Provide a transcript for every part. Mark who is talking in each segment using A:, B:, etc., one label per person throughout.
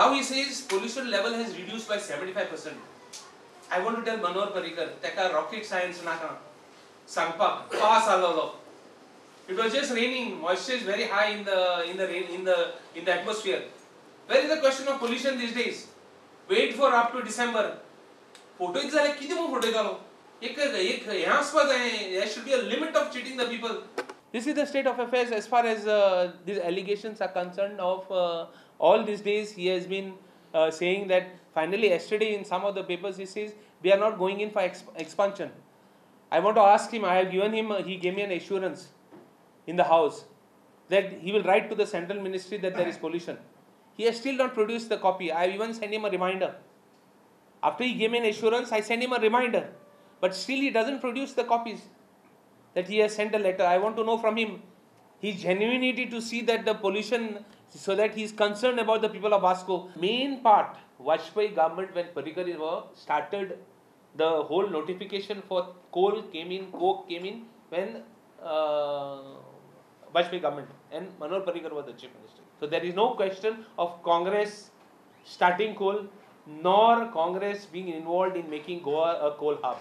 A: Now he says pollution level has reduced by 75%. I want to tell Manohar Parrikar, teka rocket science naka sangpak pass alalo. It was just raining, moisture is very high in the atmosphere. Where is the question of pollution these days? Wait for up to December. Photo is like kidi mo photo dalo. There should be a limit of cheating the people. This is the state of affairs as far as these allegations are concerned. Of all these days, he has been saying that finally yesterday in some of the papers he says we are not going in for expansion. I want to ask him, I have given him, he gave me an assurance in the house that he will write to the central ministry that there is pollution. He has still not produced the copy. I have even sent him a reminder. After he gave me an assurance, I sent him a reminder. But still he doesn't produce the copies that he has sent a letter. I want to know from him his genuinity to see that the pollution, so that he is concerned about the people of Vasco. Main part, Vajpayee government when Parrikar started, the whole notification for coal came in, coke came in when Vajpayee government and Manohar Parrikar was the chief minister. So there is no question of Congress starting coal, nor Congress being involved in making Goa a coal hub,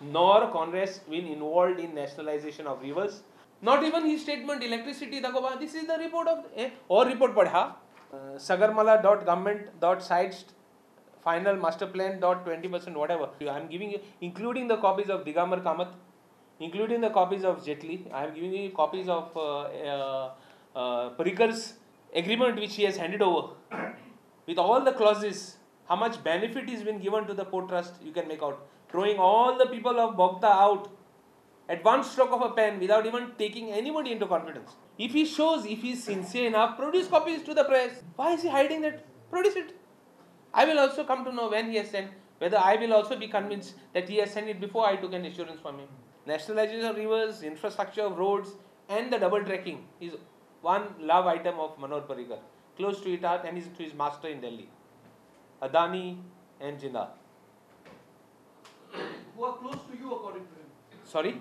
A: nor Congress being involved in nationalization of rivers. Not even his statement, electricity, this is the report of, or report padha, sagarmala.government.sites, final master plan, 20%, whatever. I am giving you, including the copies of Digamar Kamath, including the copies of Jetli. I am giving you copies of Parrikar's agreement which he has handed over. With all the clauses, how much benefit is been given to the port trust, you can make out. Throwing all the people of Govt out at one stroke of a pen without even taking anybody into confidence. If he shows, if he is sincere enough, produce copies to the press. Why is he hiding that? Produce it. I will also come to know when he has sent, whether I will also be convinced that he has sent it before I took an assurance from him. Nationalization of rivers, infrastructure of roads, and the double tracking is one love item of Manohar Parrikar. Close to it are, and to his master in Delhi, Adani and Jindal.
B: Who are close to you according to him?
A: Sorry?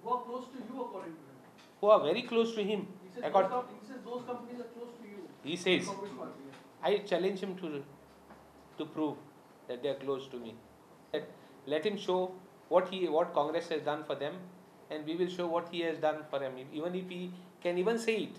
B: Who are close to you according to him?
A: Who are very close to him.
B: He says those companies are close to you.
A: He says, I challenge him to prove that they are close to me. Let him show what Congress has done for them, and we will show what he has done for him. Even if he can even say it.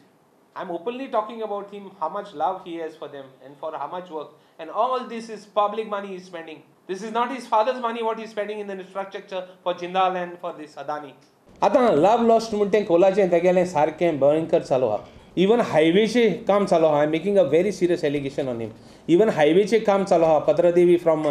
A: I'm openly talking about him, how much love he has for them and for how much work. And all this is public money he is spending. This is not his father's money what he is spending in the infrastructure for Jindal and for this Adani. आता लाभ lost म्हणटे कोलाचे तेगेले सारके भयंकर चालू हा. Even हायवेचे काम चालू हा. I am making a very serious allegation on him. Even हायवेचे काम चालू हा. Patradevi from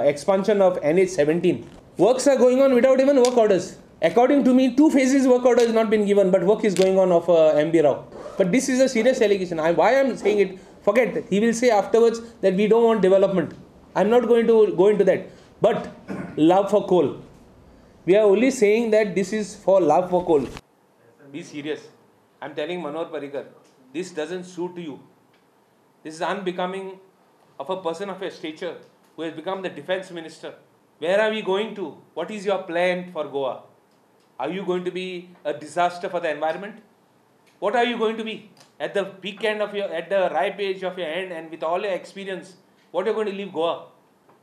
A: expansion of NH17. Works are going on without even work orders. According to me, 2 phases work order has not been given, but work is going on of MB Rao. But this is a serious allegation. Why I am saying it? Forget. He will say afterwards that we don't want development. I am not going to go into that. But love for coal. We are only saying that this is for love for coal. Be serious. I am telling Manohar Parrikar, this doesn't suit you. This is unbecoming of a person of your stature who has become the defense minister. Where are we going to? What is your plan for Goa? Are you going to be a disaster for the environment? What are you going to be? At the peak end of at the ripe age of your end and with all your experience, what are you going to leave Goa?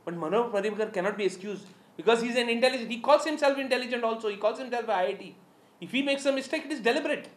A: But Manohar Parrikar cannot be excused because he is an intelligent. He calls himself intelligent also. He calls himself an IIT. If he makes a mistake, it is deliberate.